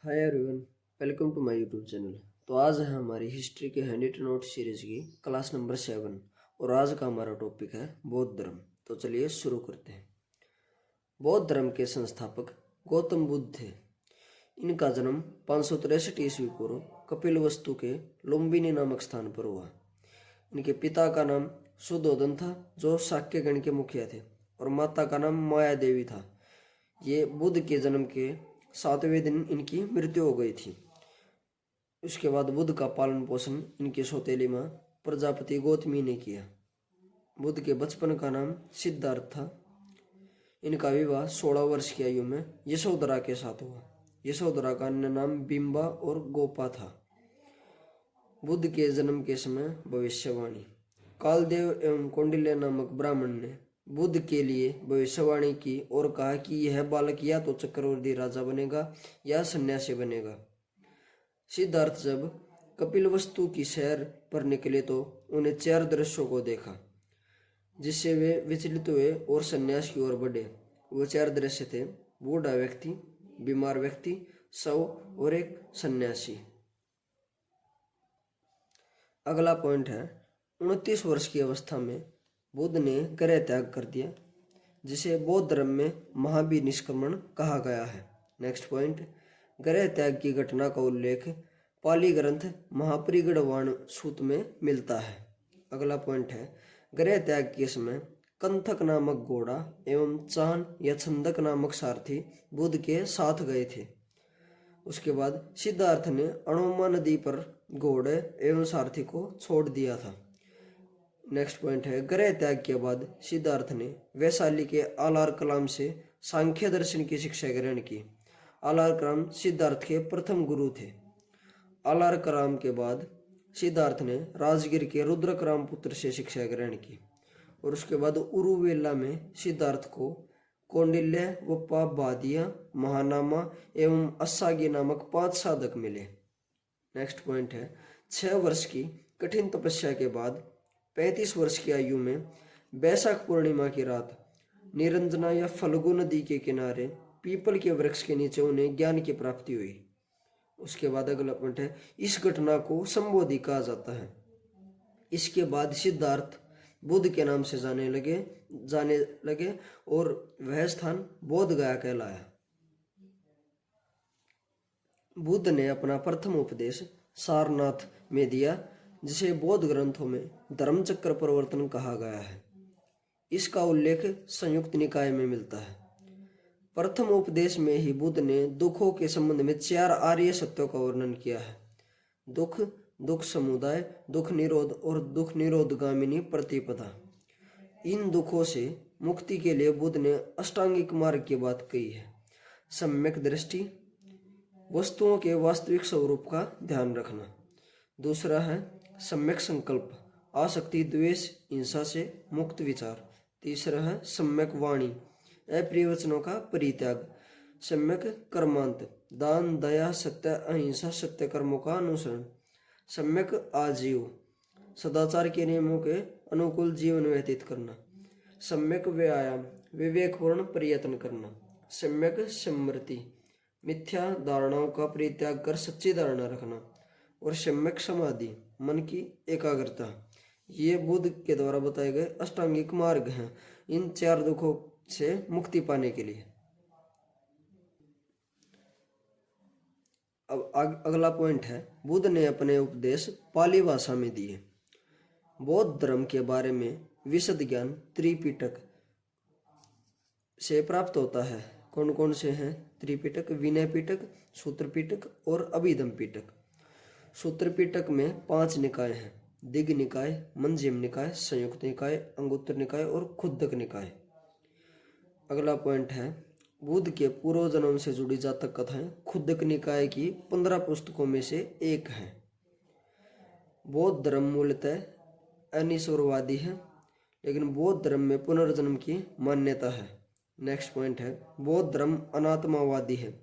Hi everyone, welcome to my YouTube channel. तो आज है हमारी हिस्ट्री के हैंडी टू नोट सीरीज की क्लास नंबर 7 और आज का हमारा टॉपिक है बौद्ध धर्म। तो चलिए शुरू करते हैं। बौद्ध धर्म के संस्थापक गौतम बुद्ध थे। इनका जन्म 563 ईस्वी पूर्व कपिलवस्तु के लुम्बिनी नामक स्थान पर हुआ। इनके पिता का नाम सुधोधन था, जो शाक्य गण के मुखिया थे, और माता का नाम माया देवी था। ये बुद्ध के जन्म के 7वें दिन इनकी मृत्यु हो गई थी। उसके बाद बुद्ध का पालन पोषण इनकी सौतेली माँ प्रजापति गौतमी ने किया। बुद्ध के बचपन का नाम सिद्धार्थ था। इनका विवाह 16 वर्ष की आयु में यशोधरा के साथ हुआ। यशोधरा का अन्य नाम बिंबा और गोपा था। बुद्ध के जन्म के समय भविष्यवाणी। कालदेव एवं कौंडिल्य नामक ब्राह्मण ने बुद्ध के लिए भविष्यवाणी की और कहा कि यह बालक या तो चक्रवर्ती राजा बनेगा या सन्यासी बनेगा। सिद्धार्थ जब कपिलवस्तु की सैर पर निकले तो उन्हें 4 दृश्यों को देखा, जिससे वे विचलित हुए और सन्यास की ओर बढ़े। वो 4 दृश्य थे: बूढ़ा व्यक्ति, बीमार व्यक्ति, शव और एक सन्यासी। अगला पॉइंट है, 29 वर्ष की अवस्था में बुद्ध ने गृह त्याग कर दिया, जिसे बौद्ध धर्म में महाभिनिष्क्रमण कहा गया है। नेक्स्ट पॉइंट, गृह त्याग की घटना का उल्लेख पाली ग्रंथ महापरिगणवाण सूत में मिलता है। अगला पॉइंट है, गृह त्याग के समय कंथक नामक घोड़ा एवं चान या छंदक नामक सारथी बुद्ध के साथ गए थे। उसके बाद सिद्धार्थ ने अणोमा नदी पर घोड़े एवं सारथी को छोड़ दिया था। नेक्स्ट पॉइंट है, गृह त्याग के बाद सिद्धार्थ ने वैशाली के आलार कलाम से सांख्य दर्शन की शिक्षा ग्रहण की। आलार कलाम सिद्धार्थ के प्रथम गुरु थे। आलार कलाम के बाद सिद्धार्थ ने राजगीर के रुद्रकराम पुत्र से शिक्षा ग्रहण की, और उसके बाद उरुवेला में सिद्धार्थ को कौंडिल्य, वप्पा, बादिया, महानामा एवं अस्सागी नामक 5 साधक मिले। नेक्स्ट पॉइंट है, 6 वर्ष की कठिन तपस्या के बाद 35 वर्ष की आयु में बैसाख पूर्णिमा की रात निरंजना या फल्गु नदी के किनारे पीपल के वृक्ष के नीचे उन्हें ज्ञान की प्राप्ति हुई। उसके बाद अगला पॉइंट है, इस घटना को संबोधि कहा जाता है। इसके बाद सिद्धार्थ बुद्ध के नाम से जाने लगे और वह स्थान बोध गया कहलाया। बुद्ध ने अपना प्रथम उपदेश सारनाथ में दिया, जिसे बौद्ध ग्रंथों में धर्मचक्र प्रवर्तन कहा गया है। इसका उल्लेख संयुक्त निकाय में मिलता है। प्रथम उपदेश में ही बुद्ध ने दुखों के संबंध में 4 आर्य सत्यों का वर्णन किया है: दुख, दुख समुदाय, दुख निरोध और दुख निरोधगामिनी प्रतिपदा। इन दुखों से मुक्ति के लिए बुद्ध ने अष्टांगिक मार्ग की बात कही है: सम्यक दृष्टि, वस्तुओं के वास्तविक स्वरूप का ध्यान रखना। दूसरा है सम्यक संकल्प, आसक्ति, द्वेष, हिंसा से मुक्त विचार। तीसरा है सम्यक वाणी, अप्रिय वचनों का परित्याग। सम्यक कर्मांत, दान, दया, सत्य, अहिंसा, सत्य कर्मों का अनुसरण। सम्यक आजीव, सदाचार के नियमों के अनुकूल जीवन व्यतीत करना। सम्यक व्यायाम, विवेकपूर्ण प्रयत्न करना। सम्यक स्मृति, मिथ्या धारणाओं का परित्याग कर सच्ची धारणा रखना। और सम्यक समाधि, मन की एकाग्रता। ये बुद्ध के द्वारा बताए गए अष्टांगिक मार्ग हैं इन 4 दुखों से मुक्ति पाने के लिए। अब अगला पॉइंट है, बुद्ध ने अपने उपदेश पाली भाषा में दिए। बौद्ध धर्म के बारे में विशद ज्ञान त्रिपिटक से प्राप्त होता है। कौन कौन से हैं? त्रिपिटक, विनय पिटक, सूत्र पिटक और अभिधम पिटक। सूत्र पिटक में 5 निकाय हैं: दिग्ग निकाय, मंजिम निकाय, संयुक्त निकाय, अंगुत्तर निकाय और खुद्दक निकाय। अगला पॉइंट है, बुद्ध के पूर्व जन्म से जुड़ी जातक कथाएं खुद्दक निकाय की 15 पुस्तकों में से एक है। बौद्ध धर्म मूलतः अनिश्वरवादी है, लेकिन बौद्ध धर्म में पुनर्जन्म की मान्यता है। नेक्स्ट पॉइंट है, बौद्ध धर्म अनात्मावादी है।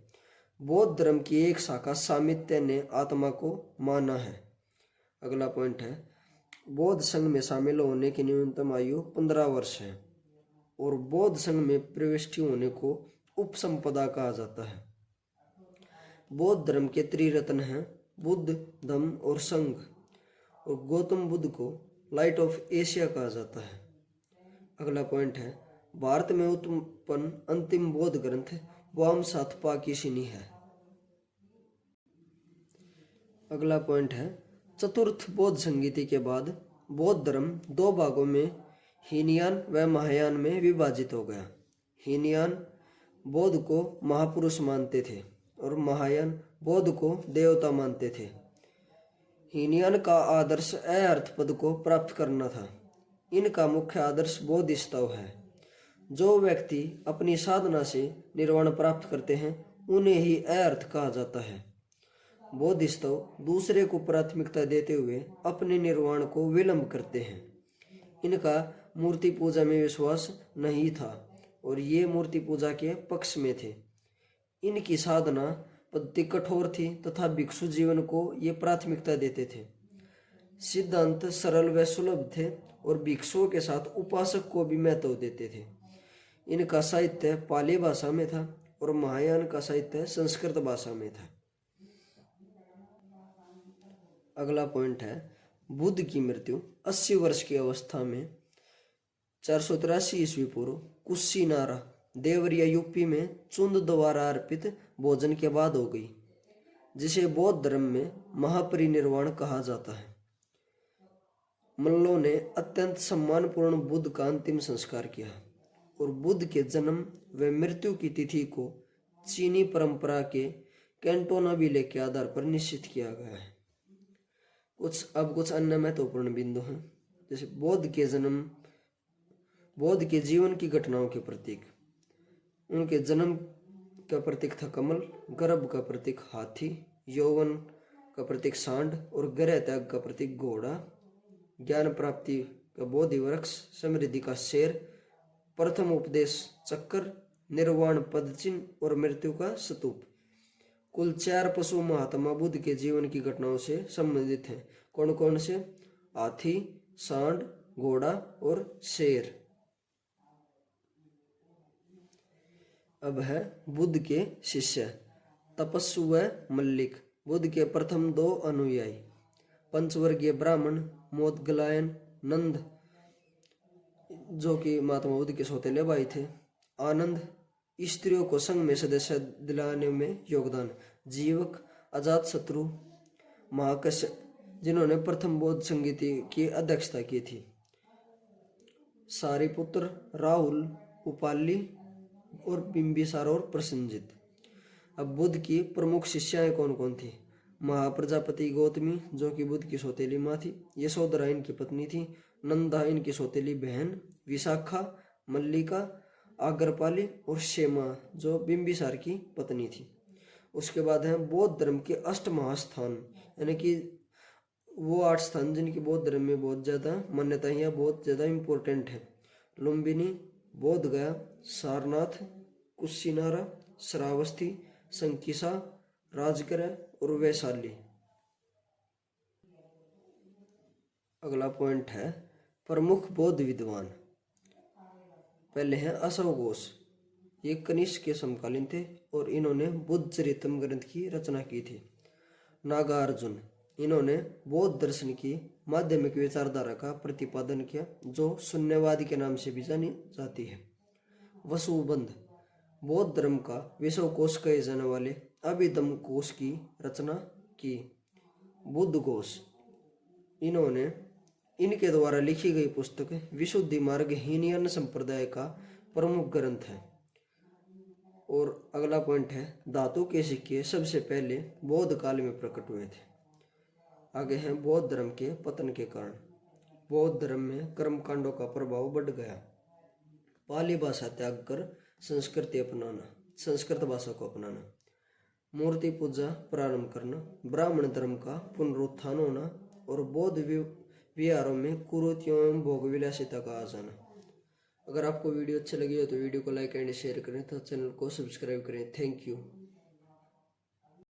बौद्ध धर्म की एक शाखा सामित्य ने आत्मा को माना है। अगला पॉइंट है, बौद्ध संघ में शामिल होने की न्यूनतम आयु 15 वर्ष है, और बौद्ध संघ में प्रविष्टि होने को उपसंपदा कहा जाता है। बौद्ध धर्म के त्रिरत्न हैं बुद्ध, धम्म और संघ। और गौतम बुद्ध को लाइट ऑफ एशिया कहा जाता है। अगला पॉइंट है भारत में उत्पन्न अंतिम बौद्ध ग्रंथ वामसातपाकीशिनी है। अगला पॉइंट है चतुर्थ बौद्ध संगीति के बाद बौद्ध धर्म दो भागों में हीनयान व महायान में विभाजित हो गया। हीनयान बौद्ध को महापुरुष मानते थे और महायान बौद्ध को देवता मानते थे। हीनयान का आदर्श अर्थ पद को प्राप्त करना था। इनका मुख्य आदर्श बोधिसत्व है। जो व्यक्ति अपनी साधना से निर्वाण प्राप्त करते हैं उन्हें ही अर्थ कहा जाता है। बोधिसत्व दूसरे को प्राथमिकता देते हुए अपने निर्वाण को विलंब करते हैं। इनका मूर्ति पूजा में विश्वास नहीं था और ये मूर्ति पूजा के पक्ष में थे। इनकी साधना पद्धति कठोर थी तथा भिक्षु जीवन को ये प्राथमिकता देते थे। सिद्धांत सरल व सुलभ थे और भिक्षुओं के साथ उपासक को भी महत्व देते थे। इनका साहित्य पाली भाषा में था और महायान का साहित्य संस्कृत भाषा में था। अगला पॉइंट है बुद्ध की मृत्यु 80 वर्ष की अवस्था में 483 ईस्वी पूर्व कुशीनारा देवरिया यूपी में चुंद द्वारा अर्पित भोजन के बाद हो गई, जिसे बौद्ध धर्म में महापरिनिर्वाण कहा जाता है। मल्लों ने अत्यंत सम्मानपूर्ण बुद्ध का अंतिम संस्कार किया और बुद्ध के जन्म व मृत्यु की तिथि को चीनी परंपरा के कैंटोनाबिले के आधार पर निश्चित किया गया है। कुछ अन्य महत्वपूर्ण बिंदु हैं, जैसे बौद्ध के जीवन की घटनाओं के प्रतीक। उनके जन्म का प्रतीक था कमल, गर्भ का प्रतीक हाथी, यौवन का प्रतीक सांड और गृह त्याग का प्रतीक घोड़ा, ज्ञान प्राप्ति का बोधि वृक्ष, समृद्धि का शेर, प्रथम उपदेश चक्र, निर्वाण पद चिन्ह और मृत्यु का स्तूप। कुल 4 पशु महात्मा बुद्ध के जीवन की घटनाओं से संबंधित हैं। कौन कौन से? हाथी, सांड, घोड़ा और शेर। अब है बुद्ध के शिष्य तपस्सु व मल्लिक। बुद्ध के प्रथम 2 अनुयायी पंचवर्गीय ब्राह्मण मोदगलायन नंद, जो कि महात्मा बुद्ध के सौतेले भाई थे। आनंद, स्त्रियों को संघ में सदस्य दिलाने में योगदान। जीवक, अजात शत्रु, महाकश्यप, जिन्होंने प्रथम बौद्ध संगीति की अध्यक्षता की थी। सारिपुत्र, राहुल, उपाली और बिंबिसार और प्रसेनजित। अब बुद्ध की प्रमुख शिष्याएं कौन कौन थी? महाप्रजापति गौतमी, जो कि बुद्ध की सौतेली माँ थी। यशोधरा इनकी पत्नी थी। नंदा इनकी सौतेली बहन। विशाखा, मल्लिका, आगरपाली और क्षेमा, जो बिंबिसार की पत्नी थी। उसके बाद है बौद्ध धर्म के 8 महास्थान, यानी कि वो 8 स्थान जिनकी बौद्ध धर्म में बहुत ज़्यादा मान्यता है या बहुत ज़्यादा इम्पोर्टेंट है। लुम्बिनी, बोध गया, सारनाथ, कुशीनारा, श्रावस्ती, संकिसा, राजगृह और वैशाली। अगला पॉइंट है प्रमुख बौद्ध विद्वान। पहले हैं अशोक घोष, ये कनिष्क के समकालीन थे और इन्होंने बुद्ध चरितम ग्रंथ की रचना की थी। नागार्जुन, इन्होंने बौद्ध दर्शन की माध्यमिक विचारधारा का प्रतिपादन किया, जो शून्यवादी के नाम से भी जानी जाती है। वसुबंध, बौद्ध धर्म का विश्वकोश कहे जाने वाले अभिधम्म कोश की रचना की। बुद्ध घोष, इन्होंने इनके द्वारा लिखी गई पुस्तक विशुद्धि मार्ग हीनयान संप्रदाय का प्रमुख ग्रंथ है। और अगला पॉइंट है धातु के सिक्के सबसे पहले बौद्ध काल में प्रकट हुए थे। आगे हैं बौद्ध धर्म के पतन के कारण। बौद्ध धर्म में कर्मकांडों का प्रभाव बढ़ गया। पाली भाषा त्याग कर संस्कृत भाषा को अपनाना, मूर्ति पूजा प्रारंभ करना, ब्राह्मण धर्म का पुनरुत्थान होना और बौद्ध विहारों में कुरीतियों एवं भोग विलासिता का आ जाना। अगर आपको वीडियो अच्छी लगी हो तो वीडियो को लाइक एंड शेयर करें, तो चैनल को सब्सक्राइब करें। Thank you.